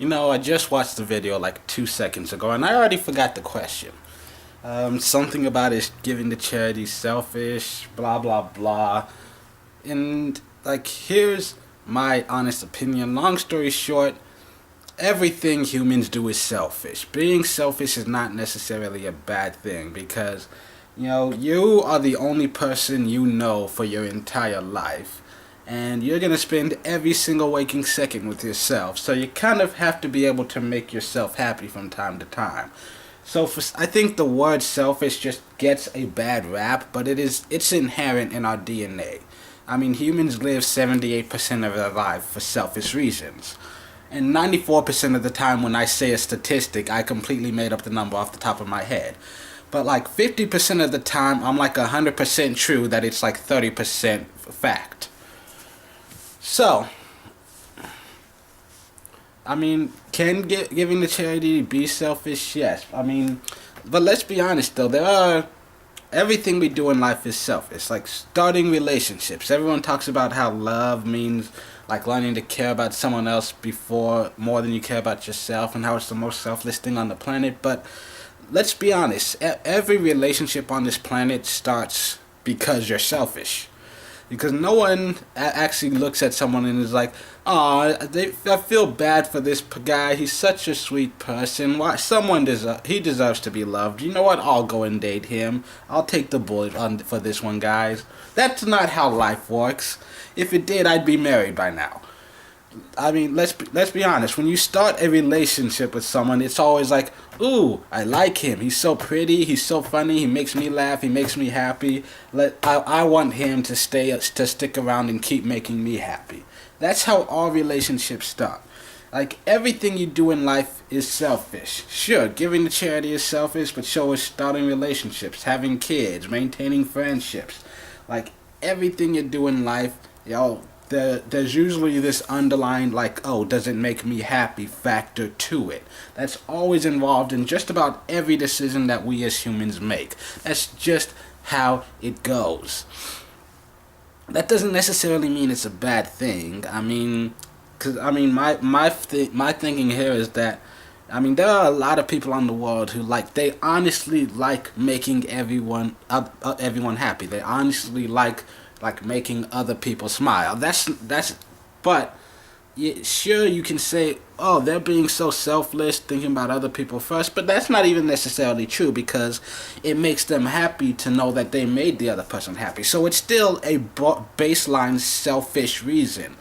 I just watched the video like 2 seconds ago, and I already forgot the question. Something about it giving the charity selfish, blah blah blah. And like, here's my honest opinion. Long story short, everything humans do is selfish. Being selfish is not necessarily a bad thing because, you are the only person you know for your entire life. And you're going to spend every single waking second with yourself. So you kind of have to be able to make yourself happy from time to time. I think the word selfish just gets a bad rap, but it's inherent in our DNA. I mean, humans live 78% of their life for selfish reasons. And 94% of the time when I say a statistic, I completely made up the number off the top of my head. But like 50% of the time, I'm like 100% true that it's like 30% fact. So, I mean, giving the charity be selfish? Yes. I mean, but let's be honest though, everything we do in life is selfish. Like starting relationships. Everyone talks about how love means like learning to care about someone else before more than you care about yourself, and how it's the most selfless thing on the planet. But let's be honest, every relationship on this planet starts because you're selfish. Because no one actually looks at someone and is like, "Oh, I feel bad for this guy. He's such a sweet person. Why? He deserves to be loved. You know what? I'll go and date him. I'll take the bullet for this one, guys." That's not how life works. If it did, I'd be married by now. I mean, let's be honest. When you start a relationship with someone, it's always like, "Ooh, I like him. He's so pretty. He's so funny. He makes me laugh. He makes me happy. I want him to stick around and keep making me happy." That's how all relationships start. Like everything you do in life is selfish. Sure, giving to charity is selfish, but so is starting relationships, having kids, maintaining friendships. Like everything you do in life, there's usually this underlying like, oh, does it make me happy factor to it. That's always involved in just about every decision that we as humans make. That's just how it goes. That doesn't necessarily mean it's a bad thing. I mean, because I mean, my thinking here is that, I mean, there are a lot of people on the world who they honestly like making everyone happy. They honestly like making other people smile. But yeah, sure, you can say, oh, they're being so selfless, thinking about other people first, but that's not even necessarily true because it makes them happy to know that they made the other person happy. So it's still a baseline selfish reason.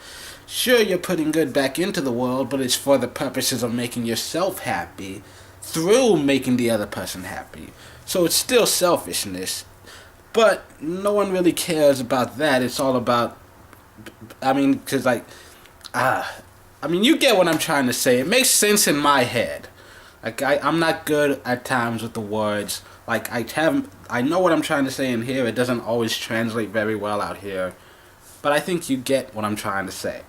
Sure, you're putting good back into the world, but it's for the purposes of making yourself happy through making the other person happy. So it's still selfishness, but no one really cares about that. It's all about, I mean, because I mean, you get what I'm trying to say. It makes sense in my head. Like I'm not good at times with the words. Like I know what I'm trying to say in here. It doesn't always translate very well out here, but I think you get what I'm trying to say.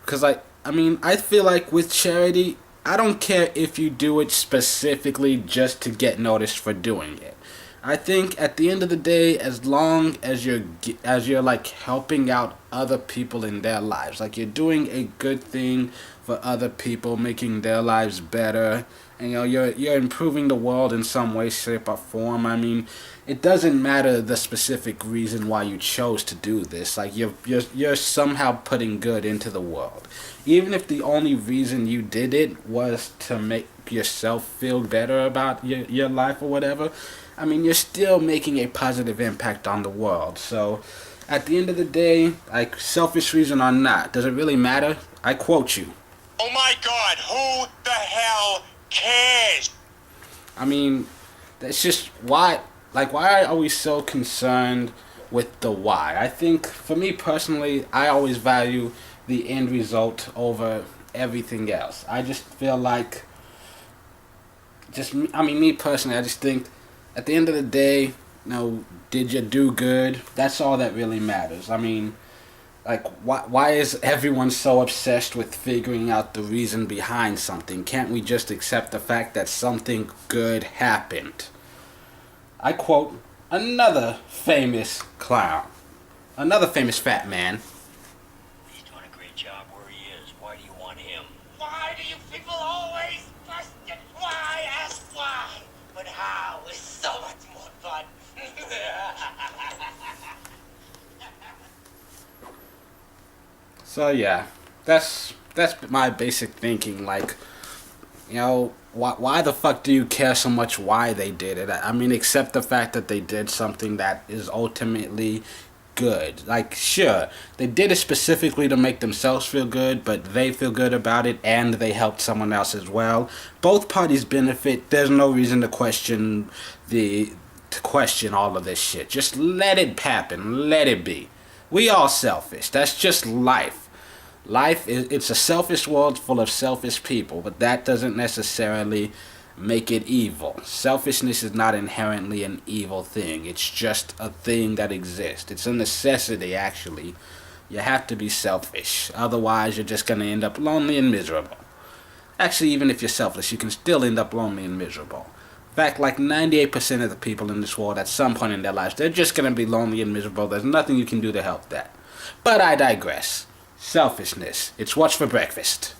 Cause I mean, I feel like with charity, I don't care if you do it specifically just to get noticed for doing it. I think at the end of the day, as long as you're like helping out other people in their lives, like you're doing a good thing for other people, making their lives better, and you're improving the world in some way, shape, or form. I mean, it doesn't matter the specific reason why you chose to do this. Like you're somehow putting good into the world, even if the only reason you did it was to make yourself feel better about your life or whatever. I mean, you're still making a positive impact on the world. So, at the end of the day, like selfish reason or not, does it really matter? I quote you. Oh my God, who the hell cares? I mean, that's just why. Like, why are we so concerned with the why? I think, for me personally, I always value the end result over everything else. I just feel like, I mean, me personally, I just think at the end of the day, did you do good? That's all that really matters. I mean, like, why is everyone so obsessed with figuring out the reason behind something? Can't we just accept the fact that something good happened? I quote another famous clown, another famous fat man. He's doing a great job where he is. Why do you want him? Why do you people always question why? Ask why. But how is so much more fun. So yeah, that's my basic thinking. Like, you know, why the fuck do you care so much why they did it? I mean, except the fact that they did something that is ultimately good. Like, sure, they did it specifically to make themselves feel good, but they feel good about it and they helped someone else as well. Both parties benefit. There's no reason to question all of this shit. Just let it happen. Let it be. We all selfish. That's just life. Life is it's a selfish world full of selfish people, but that doesn't necessarily make it evil. Selfishness is not inherently an evil thing. It's just a thing that exists. It's a necessity, actually. You have to be selfish. Otherwise, you're just going to end up lonely and miserable. Actually, even if you're selfless, you can still end up lonely and miserable. In fact, like 98% of the people in this world at some point in their lives, they're just going to be lonely and miserable. There's nothing you can do to help that. But I digress. Selfishness. It's what's for breakfast.